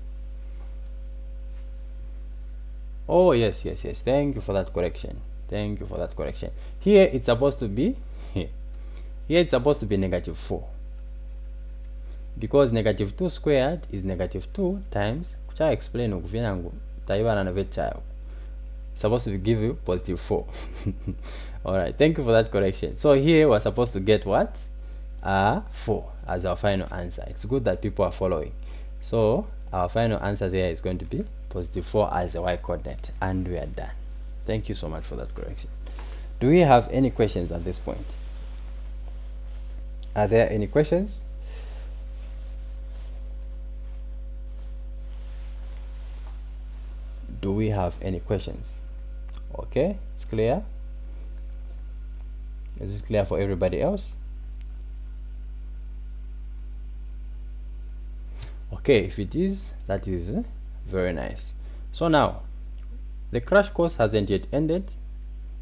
Oh yes, yes, yes, thank you for that correction. Thank you for that correction. Here it's supposed to be here it's supposed to be negative 4, because negative 2 squared is negative 2 times kucha explain okuvinangu taiwana na vechayo supposed to give you positive 4. All right, thank you for that correction. So here we're supposed to get what? 4 as our final answer. It's good that people are following. So our final answer there is going to be positive 4 as a y coordinate, and we are done. Thank you so much for that correction. Do we have any questions at this point? Are there any questions? Do we have any questions? Okay, it's clear. Is it clear for everybody else? Okay, if it is, that is very nice. So now the crash course hasn't yet ended.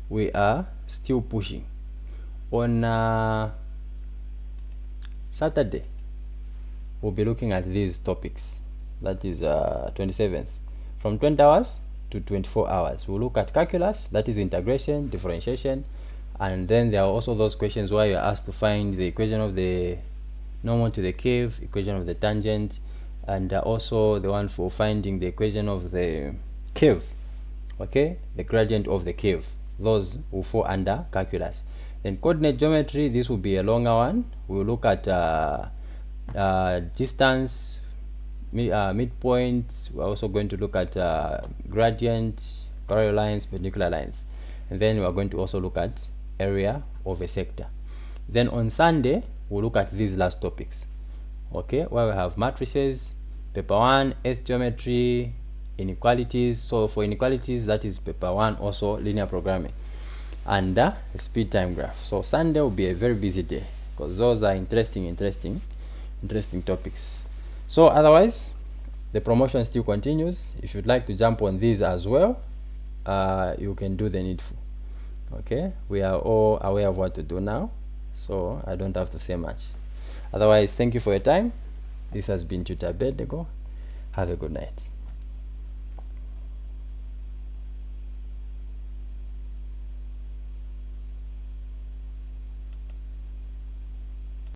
We are still pushing. On Saturday we'll be looking at these topics. That is 27th, from 20 hours to 24 hours. We'll look at calculus, that is integration, differentiation, and then there are also those questions where you're asked to find the equation of the normal to the curve, equation of the tangent, and also the one for finding the equation of the curve, okay, the gradient of the curve. Those will fall under calculus. Then coordinate geometry, this will be a longer one. We'll look at distance, midpoint. We're also going to look at gradient, parallel lines, perpendicular lines, and then we're going to also look at area of a sector. Then on Sunday we'll look at these last topics, okay, where we have matrices, paper 1, earth geometry, inequalities. So for inequalities, that is paper 1, also linear programming, and the speed time graph. So Sunday will be a very busy day because those are interesting topics. So otherwise the promotion still continues. If you'd like to jump on these as well, you can do the needful. Okay, we are all aware of what to do now, so I don't have to say much. Otherwise, thank you for your time. This has been Tutor Abednego. Have a good night.